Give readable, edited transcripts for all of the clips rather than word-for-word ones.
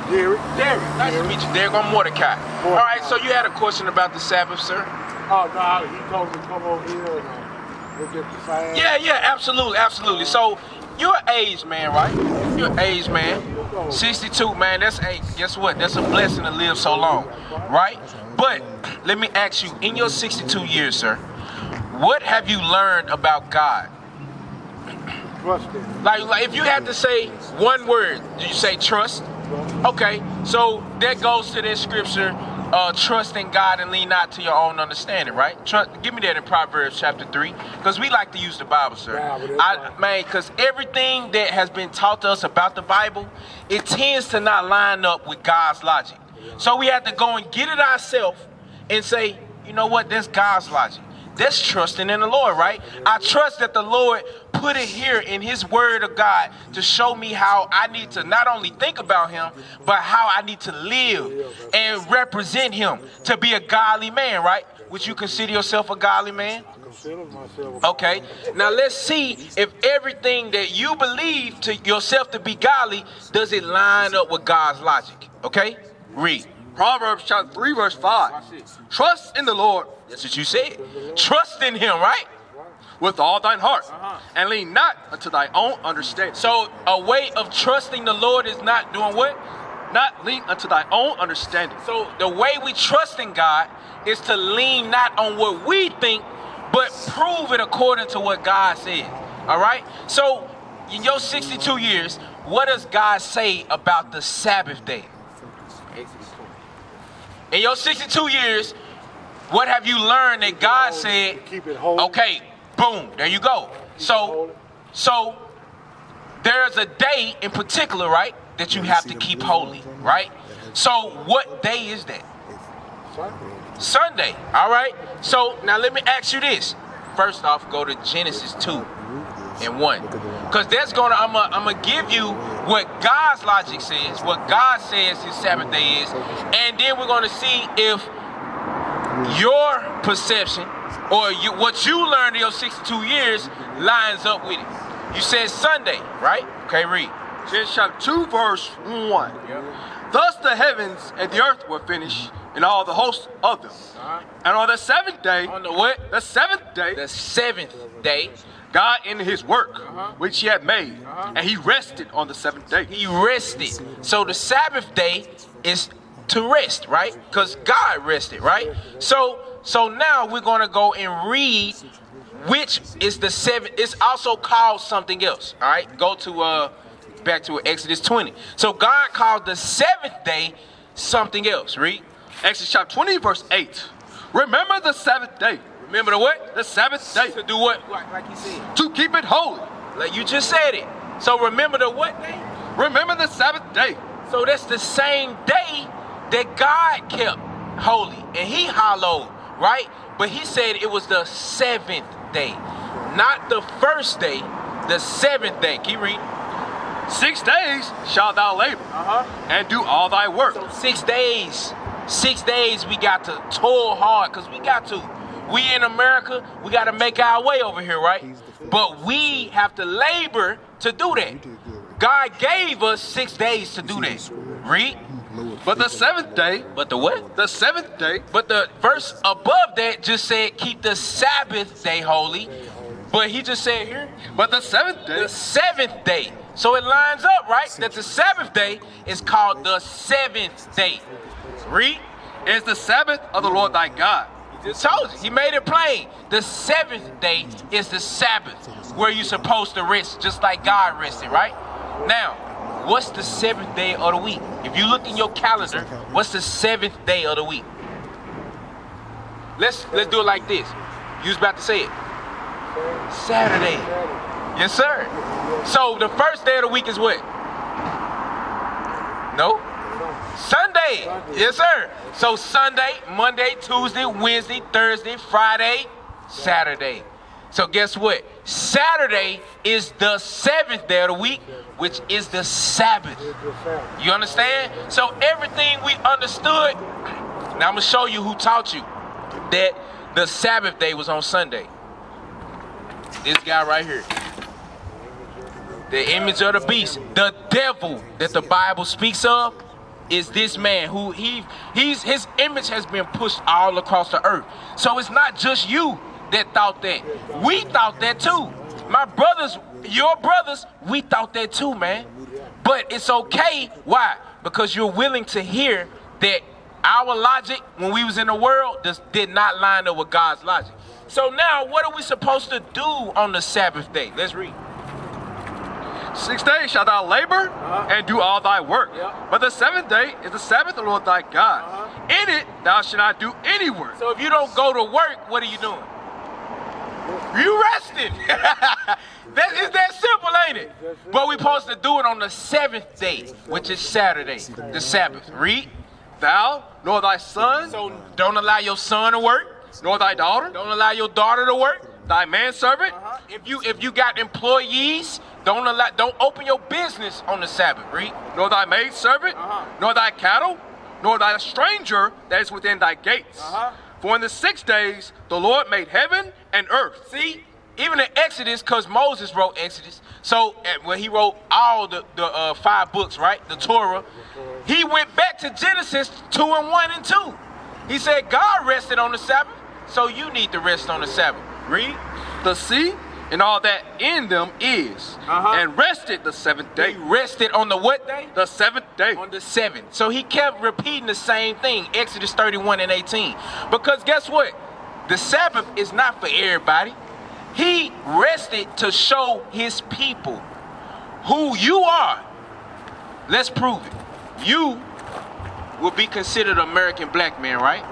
Jerry. Derek. Nice to meet you, Derek. I'm Mordecai. All right, so you had a question about the Sabbath, sir? Oh, no, he told me to come over here and look at the fast. Yeah, absolutely, absolutely. So, you're an aged man, right? You're an aged man. 62, man, guess what? That's a blessing to live so long, right? But, let me ask you, in your 62 years, sir, what have you learned about God? Trusting. Like if you had to say one word, do you say trust? Okay, so that goes to that scripture, trust in God and lean not to your own understanding, right? Give me that in Proverbs chapter 3, because we like to use the Bible, sir. Man, because everything that has been taught to us about the Bible, it tends to not line up with God's logic. So we have to go and get it ourselves and say, you know what, that's God's logic. That's trusting in the Lord, right? I trust that the Lord put it here in his word of God to show me how I need to not only think about him, but how I need to live and represent him to be a godly man, right? Would you consider yourself a godly man? I consider myself. Okay, now let's see if everything that you believe to yourself to be godly, does it line up with God's logic? Okay, read. Proverbs chapter 3, verse 5. Trust in the Lord. That's what you said. Trust in him, right? With all thine heart, and lean not unto thy own understanding. So a way of trusting the Lord is not doing what? Not lean unto thy own understanding. So the way we trust in God is to lean not on what we think, but prove it according to what God says. All right? So in your 62 years, what does God say about the Sabbath day? In your 62 years, what have you learned that God said? Keep it holy. Okay, boom, there you go. So there's a day in particular, right, that you have to keep holy, right? So what day is that? Sunday. All right. So now let me ask you this. First off, go to Genesis 2 and 1, because that's I'm gonna give you what God's logic says, what God says his Sabbath day is, and then we're gonna see if your perception or what you learned in your 62 years lines up with it. You said Sunday, right? Okay, read. Genesis chapter 2, verse 1. Thus the heavens and the earth were finished, and all the hosts of them. And on the seventh day, On the what? the seventh day, The seventh day, God ended his work, which he had made, and he rested on the seventh day. he rested. So the Sabbath day is to rest, right? Because God rested, right? So now we're going to go and read which is the seventh. It's also called something else, all right? Go to back to Exodus 20. So God called the seventh day something else. Read. Exodus chapter 20, verse 8. Remember the Sabbath day. Remember the what? The Sabbath day. To do what? Like he said. To keep it holy. Like you just said it. So remember the what day? Remember the Sabbath day. So that's the same day that God kept holy and he hallowed, right? But he said it was the seventh day, not the first day, the seventh day. Keep reading. 6 days shalt thou labor, and do all thy work. So 6 days. 6 days we got to toil hard, because we got to. We in America, we got to make our way over here, right? But we have to labor to do that. God gave us 6 days to do that. Read. But the seventh day, But the what? the seventh day, But the verse above that just said keep the Sabbath day holy. But he just said here, but the seventh day, the seventh day. So it lines up, right? That the Sabbath day is called the seventh day. Read. is the Sabbath of the Lord thy God. He just told you. He made it plain. The seventh day is the Sabbath, where you're supposed to rest, just like God rested, right? Now, what's the seventh day of the week? If you look in your calendar, what's the seventh day of the week? Let's do it like this. You was about to say it. Saturday. Yes, sir. So the first day of the week is what? No? Sunday. Yes, sir. So Sunday, Monday, Tuesday, Wednesday, Thursday, Friday, Saturday. So guess what? Saturday is the seventh day of the week, which is the Sabbath. You understand? So everything we understood. Now I'm going to show you who taught you that the Sabbath day was on Sunday. This guy right here. The image of the beast. The devil that the Bible speaks of is this man who his image has been pushed all across the earth. So it's not just you that thought that. We thought that too. My brothers, your brothers, we thought that too, man. But it's okay. Why? Because you're willing to hear that our logic when we was in the world did not line up with God's logic. So now what are we supposed to do on the Sabbath day? Let's read. 6 days shalt thou labor and do all thy work. But the 7th day is the Sabbath of the Lord thy God. In it thou shalt not do any work. So if you don't go to work, what are you doing? You resting. It's that simple, ain't it? But we're supposed to do it on the 7th day, which is Saturday, the Sabbath. Read. Thou, nor thy son, So don't allow your son to work. nor thy daughter, Don't allow your daughter to work. thy manservant, If you got employees, don't open your business on the Sabbath. Read. nor thy maidservant, nor thy cattle, nor thy stranger that is within thy gates. For in the 6 days the Lord made heaven and earth. See, even in Exodus, because Moses wrote Exodus, so when he wrote all the 5 books, right, the Torah, he went back to Genesis 2 and 1 and 2. He said God rested on the Sabbath, so you need to rest on the Sabbath. Read. The sea and all that in them is, and rested the 7th day. He rested on the what day? The 7th day. On the 7th. So he kept repeating the same thing, Exodus 31 and 18. Because guess what? The Sabbath is not for everybody. He rested to show his people who you are. Let's prove it. You will be considered an American black man, right?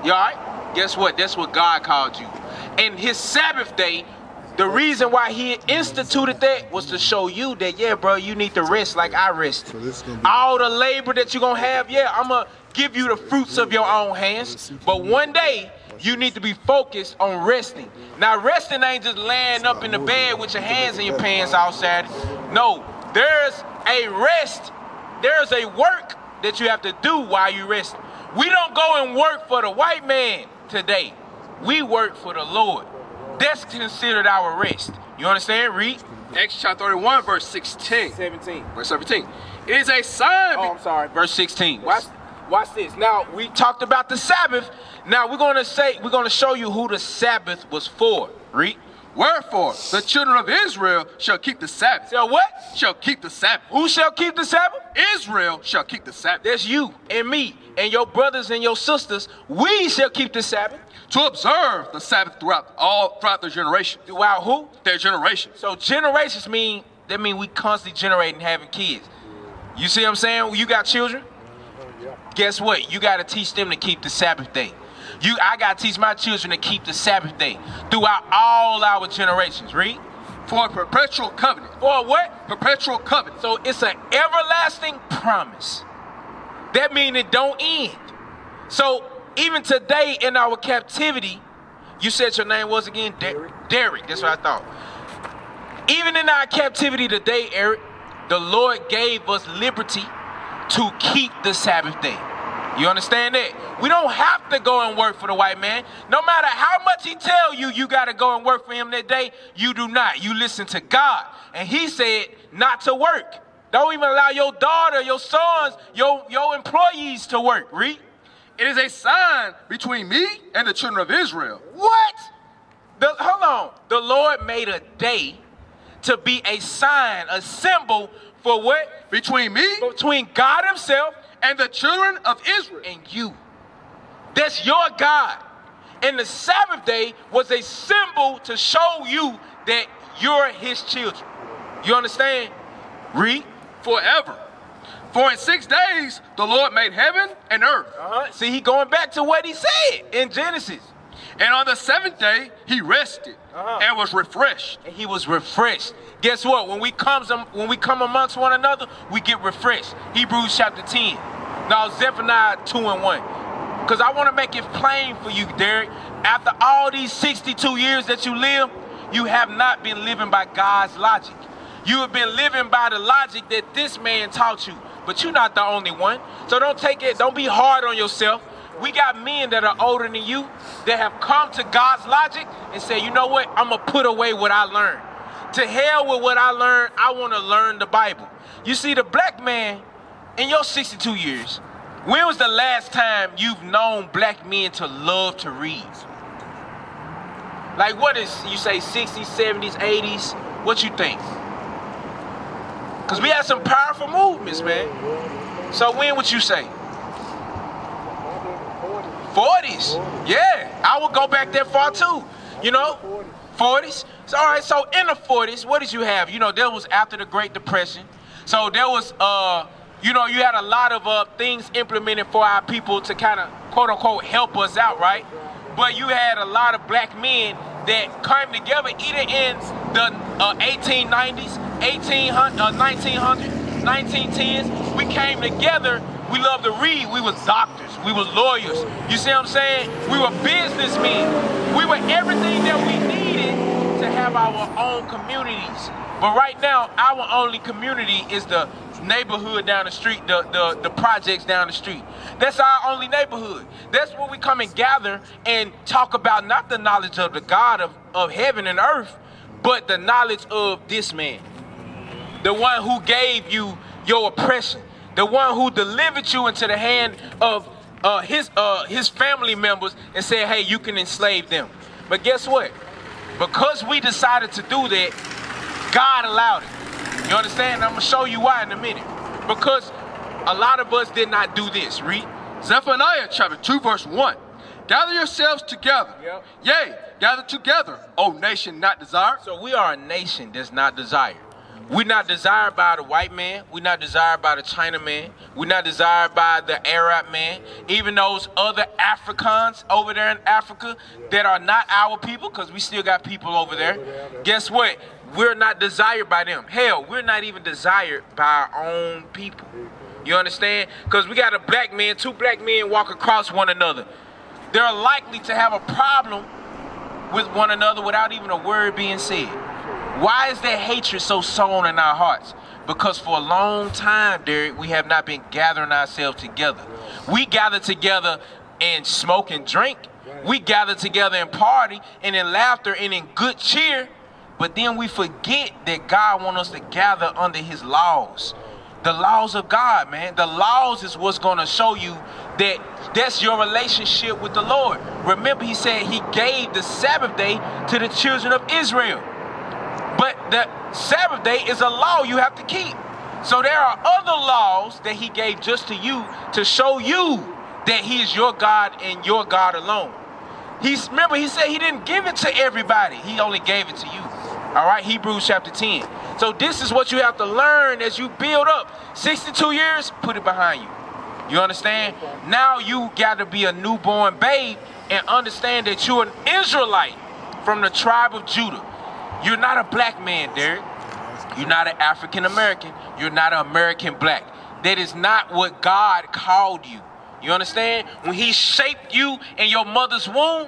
You all right? Guess what? That's what God called you. And his Sabbath day, the reason why he instituted that was to show you that, yeah, bro, you need to rest like I rest. All the labor that you're going to have, yeah, I'm going to give you the fruits of your own hands. But one day, you need to be focused on resting. Now, resting ain't just laying up in the bed with your hands in your pants outside. No, there's a rest. There's a work that you have to do while you rest. We don't go and work for the white man today. We work for the Lord. That's considered our rest. You understand? Read. Exodus chapter 31, verse 16. 17. Verse 17. It is a sign. Oh, I'm sorry. Verse 16. Watch this. Now, we talked about the Sabbath. Now, we're going to show you who the Sabbath was for. Read. Wherefore, the children of Israel shall keep the Sabbath. So what? Shall keep the Sabbath. Who shall keep the Sabbath? Israel shall keep the Sabbath. That's you and me and your brothers and your sisters. We shall keep the Sabbath. To observe the Sabbath throughout their generation. Throughout who? Their generation. So generations mean we constantly generating having kids. You see what I'm saying? You got children? Guess what? You got to teach them to keep the Sabbath day. I got to teach my children to keep the Sabbath day throughout all our generations. Read. For a perpetual covenant. For a what? Perpetual covenant. So it's an everlasting promise. That means it don't end. So even today in our captivity, you said your name was again? Derek. That's what I thought. Even in our captivity today, Eric, the Lord gave us liberty to keep the Sabbath day. You understand that? We don't have to go and work for the white man. No matter how much he tell you, you got to go and work for him that day. You do not. You listen to God. And he said not to work. Don't even allow your daughter, your sons, your employees to work. Read. It is a sign between me and the children of Israel. What? Hold on. The Lord made a day to be a sign, a symbol for what? Between me. Between God himself and the children of Israel. And you. That's your God. And the Sabbath day was a symbol to show you that you're his children. You understand? Read. Forever. For in 6 days the Lord made heaven and earth. See, he going back to what he said in Genesis. And on the 7th day he rested and was refreshed. And he was refreshed. Guess what? When we come amongst one another, we get refreshed. Hebrews chapter 10. Now Zephaniah 2 and 1. Because I want to make it plain for you, Derek. After all these 62 years that you live, you have not been living by God's logic. You have been living by the logic that this man taught you. But you're not the only one. So don't be hard on yourself. We got men that are older than you that have come to God's logic and say, you know what? I'm going to put away what I learned. To hell with what I learned. I want to learn the Bible. You see, the black man in your 62 years, when was the last time you've known black men to love to read? Like, what is, you say 60s, 70s, 80s? What you think? Because we had some powerful movements, man. So when would you say? 40s. Yeah, I would go back that far too. You know, 40s. So, all right, so in the 40s, what did you have? You know, there was after the Great Depression. So there was, you know, you had a lot of things implemented for our people to kind of, quote unquote, help us out, right? But you had a lot of black men that came together either in the 1890s, 1900s, 1910s. We came together. We loved to read. We was doctors. We was lawyers. You see what I'm saying? We were businessmen. We were everything that we needed to have our own communities. But right now, our only community is the neighborhood down the street, the projects down the street. That's our only neighborhood. That's where we come and gather and talk about not the knowledge of the God of heaven and earth, but the knowledge of this man. The one who gave you your oppression. The one who delivered you into the hand of his family members and said, hey, you can enslave them. But guess what? Because we decided to do that, God allowed it. You understand? I'm going to show you why in a minute. Because a lot of us did not do this. Read. Zephaniah chapter 2 verse 1. Gather yourselves together. Yep. Yea, gather together, O nation not desired. So we are a nation that's not desired. We're not desired by the white man. We're not desired by the China man. We're not desired by the Arab man. Even those other Africans over there in Africa that are not our people, because we still got people over there. Guess what? We're not desired by them. Hell, we're not even desired by our own people. You understand? Because we got a black man, two black men walk across one another. They're likely to have a problem with one another without even a word being said. Why is that hatred so sown in our hearts? Because for a long time, Derek, we have not been gathering ourselves together. We gather together and smoke and drink. We gather together and party and in laughter and in good cheer. But then we forget that God wants us to gather under his laws. The laws of God, man. The laws is what's going to show you that that's your relationship with the Lord. Remember, he said he gave the Sabbath day to the children of Israel. But the Sabbath day is a law you have to keep. So there are other laws that he gave just to you to show you that he is your God and your God alone. Remember, he said he didn't give it to everybody. He only gave it to you. All right, Hebrews chapter 10. So this is what you have to learn as you build up. 62 years, put it behind you. You understand? Now you got to be a newborn babe and understand that you're an Israelite from the tribe of Judah. You're not a black man, Derek. You're not an African American. You're not an American black. That is not what God called you. You understand? When he shaped you in your mother's womb,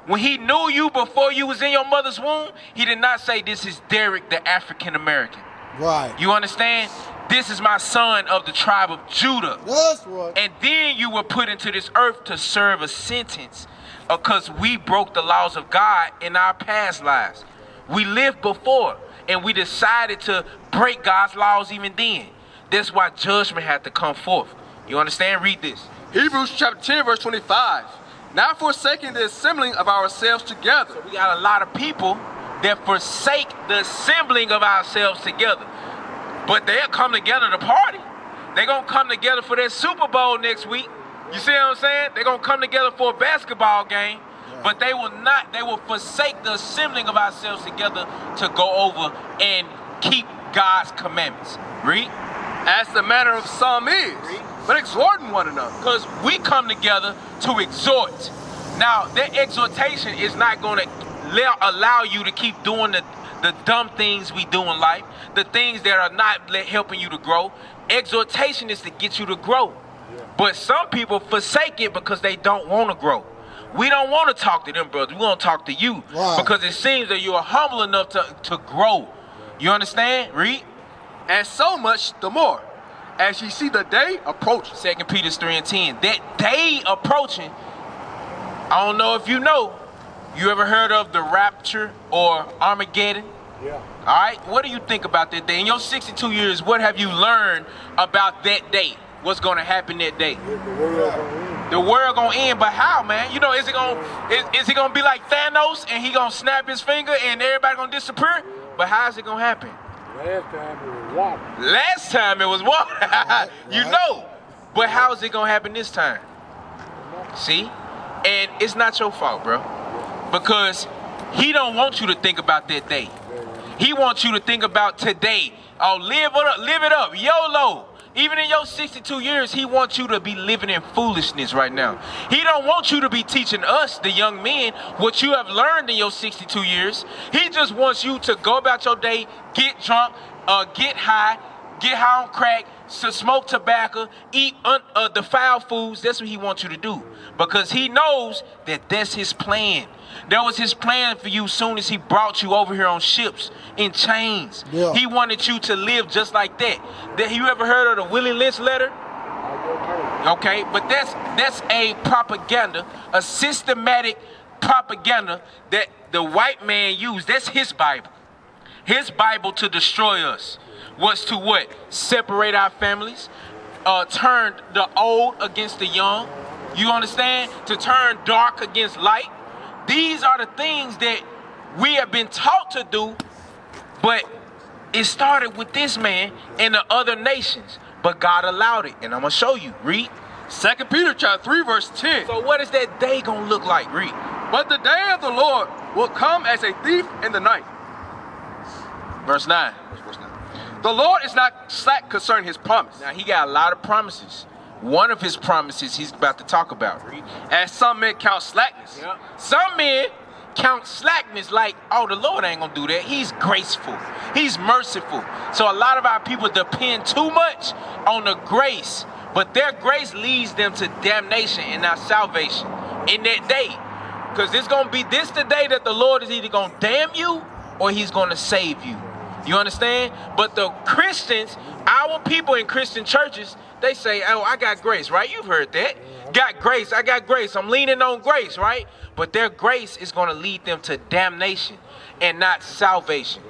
when he knew you before you was in your mother's womb, he did not say, this is Derek, the African American. Right. You understand? This is my son of the tribe of Judah. That's right. And then you were put into this earth to serve a sentence because we broke the laws of God in our past lives. We lived before, and we decided to break God's laws even then. That's why judgment had to come forth. You understand? Read this. Hebrews chapter 10 verse 25. Not forsaking the assembling of ourselves together. So we got a lot of people that forsake the assembling of ourselves together. But they'll come together to party. They're going to come together for their Super Bowl next week. You see what I'm saying? They're going to come together for a basketball game. But they will not, they will forsake the assembling of ourselves together to go over and keep God's commandments. Read. As the manner of some is, but exhorting one another. Because we come together to exhort. Now, that exhortation is not going to allow you to keep doing the dumb things we do in life, the things that are not helping you to grow. Exhortation is to get you to grow. But some people forsake it because they don't want to grow. We don't want to talk to them, brothers. We want to talk to you. Wow. Because it seems that you are humble enough to grow. You understand? Read. And so much the more, as ye see the day approaching. 2 Peter 3:10. That day approaching, I don't know if you know, you ever heard of the rapture or Armageddon? Yeah. All right, what do you think about that day? In your 62 years, what have you learned about that day? what's going to happen that day. The world gonna end. The world going to end, but how, man? You know, is he going to be like Thanos and he going to snap his finger and everybody going to disappear? But how is it going to happen? Last time it was water. Last time it was water. You know. But how is it going to happen this time? See? And it's not your fault, bro. Because he don't want you to think about that day. He wants you to think about today. Oh, live it up. YOLO. Even in your 62 years, he wants you to be living in foolishness right now. He don't want you to be teaching us, the young men, what you have learned in your 62 years. He just wants you to go about your day, get drunk, get high on crack, smoke tobacco, eat defiled foods. That's what he wants you to do. Because he knows that that's his plan. That was his plan for you soon as he brought you over here on ships in chains. Yeah. He wanted you to live just like that. You ever heard of the Willie Lynch letter? Okay, but that's a propaganda, a systematic propaganda that the white man used. That's his Bible. His Bible to destroy us was to what? Separate our families, turn the old against the young. You understand? To turn dark against light. These are the things that we have been taught to do, but it started with this man and the other nations. But God allowed it, and I'm going to show you. Read. 2 Peter chapter 3, verse 10. So what is that day going to look like? Read. But the day of the Lord will come as a thief in the night. Verse 9. The Lord is not slack concerning his promise. Now, he got a lot of promises. One of his promises he's about to talk about. Read. As some men count slackness. Yep. Some men count slackness like, oh, the Lord ain't going to do that. He's graceful. He's merciful. So a lot of our people depend too much on the grace. But their grace leads them to damnation and not salvation in that day. Because it's going to be this the day that the Lord is either going to damn you or he's going to save you. You understand? But the Christians, our people in Christian churches, they say, oh, I got grace, right? You've heard that. Got grace. I got grace. I'm leaning on grace, right? But their grace is going to lead them to damnation and not salvation.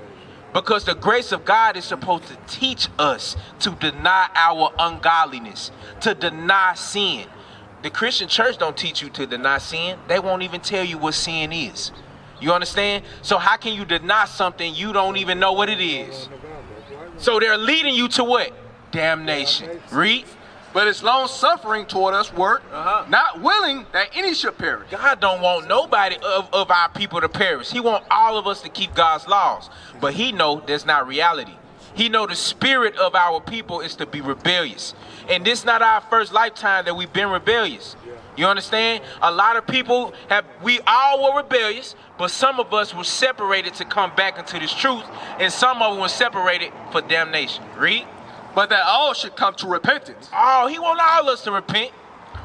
Because the grace of God is supposed to teach us to deny our ungodliness, to deny sin. The Christian church don't teach you to deny sin. They won't even tell you what sin is. You understand? So how can you deny something you don't even know what it is? So they're leading you to what? Damnation. Read. But it's long suffering toward us work, not willing that any should perish. God don't want nobody of our people to perish. He want all of us to keep God's laws. But he know that's not reality. He know the spirit of our people is to be rebellious. And this not our first lifetime that we've been rebellious. You understand? A lot of people we all were rebellious, but some of us were separated to come back into this truth, and some of them were separated for damnation. Read. But that all should come to repentance. Oh, he want all us to repent.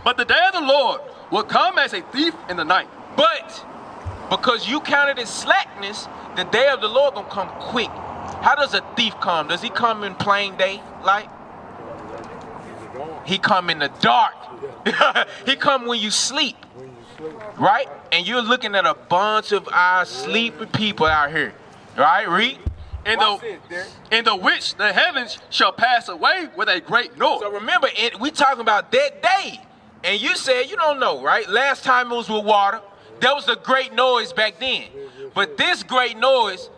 But the day of the Lord will come as a thief in the night. But because you counted as slackness, the day of the Lord gonna come quick. How does a thief come? Does he come in plain day light? He come in the dark. He come when you sleep. Right? And you're looking at a bunch of our sleeping people out here. Right? Read. In the which the heavens shall pass away with a great noise. So remember, we talking about that day. And you said you don't know, right? Last time it was with water. There was a great noise back then. But this great noise,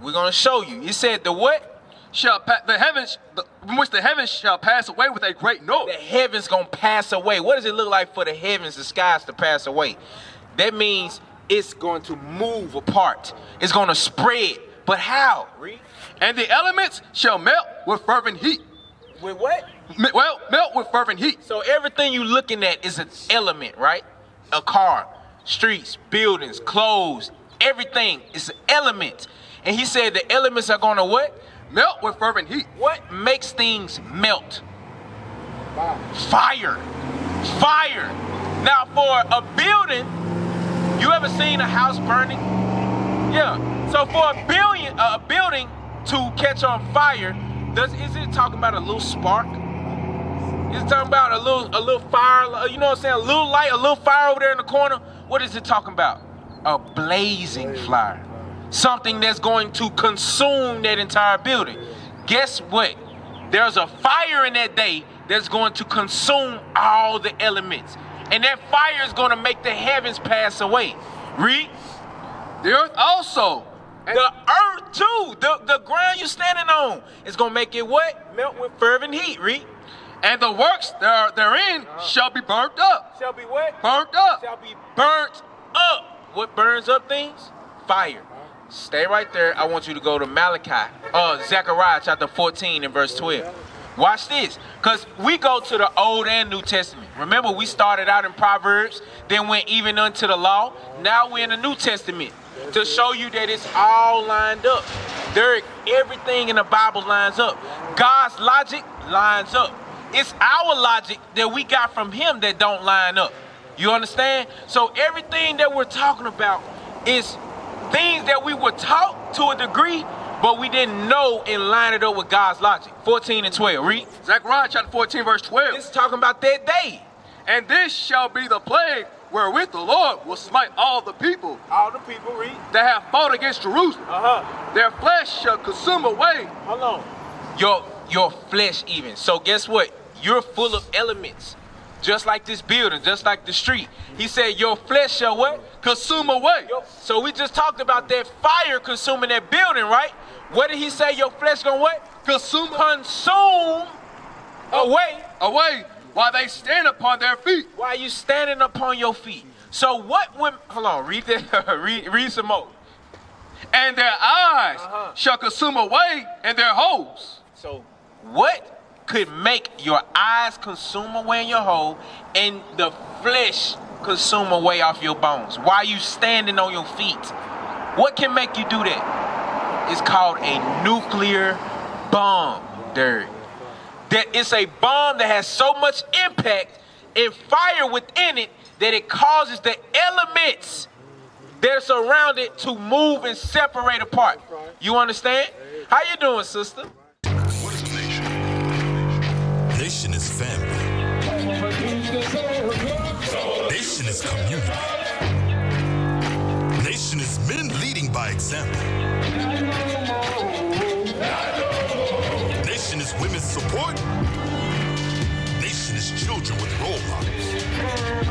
we're going to show you. You said the what? Which the heavens shall pass away with a great noise. The heavens going to pass away. What does it look like for the heavens, the skies to pass away? That means it's going to move apart. It's going to spread. But how? Read. And the elements shall melt with fervent heat. With what? Well, melt with fervent heat. So everything you're looking at is an element, right? A car, streets, buildings, clothes, everything is an element. And he said the elements are going to what? Melt with fervent heat. What makes things melt? Fire. Fire. Now for a building, you ever seen a house burning? Yeah. So for a building to catch on fire, is it talking about a little spark? Is it talking about a little fire? You know what I'm saying? A little light, a little fire over there in the corner. What is it talking about? A blazing fire. Something that's going to consume that entire building. Guess what? there's a fire in that day that's going to consume all the elements. And that fire is going to make the heavens pass away. Read. The earth also. The earth too, the ground you're standing on, is going to make it what? Melt with fervent heat. Read. And the works that are therein shall be burnt up. Shall be what? Burnt up. Shall be burnt up. What burns up things? Fire. Stay right there. I want you to go to Zechariah chapter 14 and verse 12. Watch this, because we go to the Old and New Testament. Remember, we started out in Proverbs, then went even unto the law. Now we're in the New Testament to show you that it's all lined up. Everything in the Bible lines up. God's logic lines up. It's our logic that we got from him that don't line up. You understand? So everything that we're talking about is things that we were taught to a degree, but we didn't know and line it up with God's logic. 14 and 12. Read. Zechariah chapter 14 verse 12. It's talking about that day. And this shall be the plague wherewith the Lord will smite all the people. All the people, read. That have fought against Jerusalem. Their flesh shall consume away. Hold on. Your flesh even. So guess what? You're full of elements. Just like this building, just like the street. He said your flesh shall what? Consume away. So we just talked about that fire consuming that building, right? What did he say your flesh gonna what? Consume away while they stand upon their feet. While you standing upon your feet. So what when, hold on, read that, read some more. And their eyes shall consume away in their holes. So what could make your eyes consume away in your hole and the flesh consume away off your bones while you standing on your feet? What can make you do that? It's called a nuclear bomb, Derek. That it's a bomb that has so much impact and fire within it that it causes the elements that are surrounded it to move and separate apart. You understand? How you doing, sister? What is a nation? Nation is family. Nation is community. Nation is men leading by example. Nation is women's support. Nation is children with role models.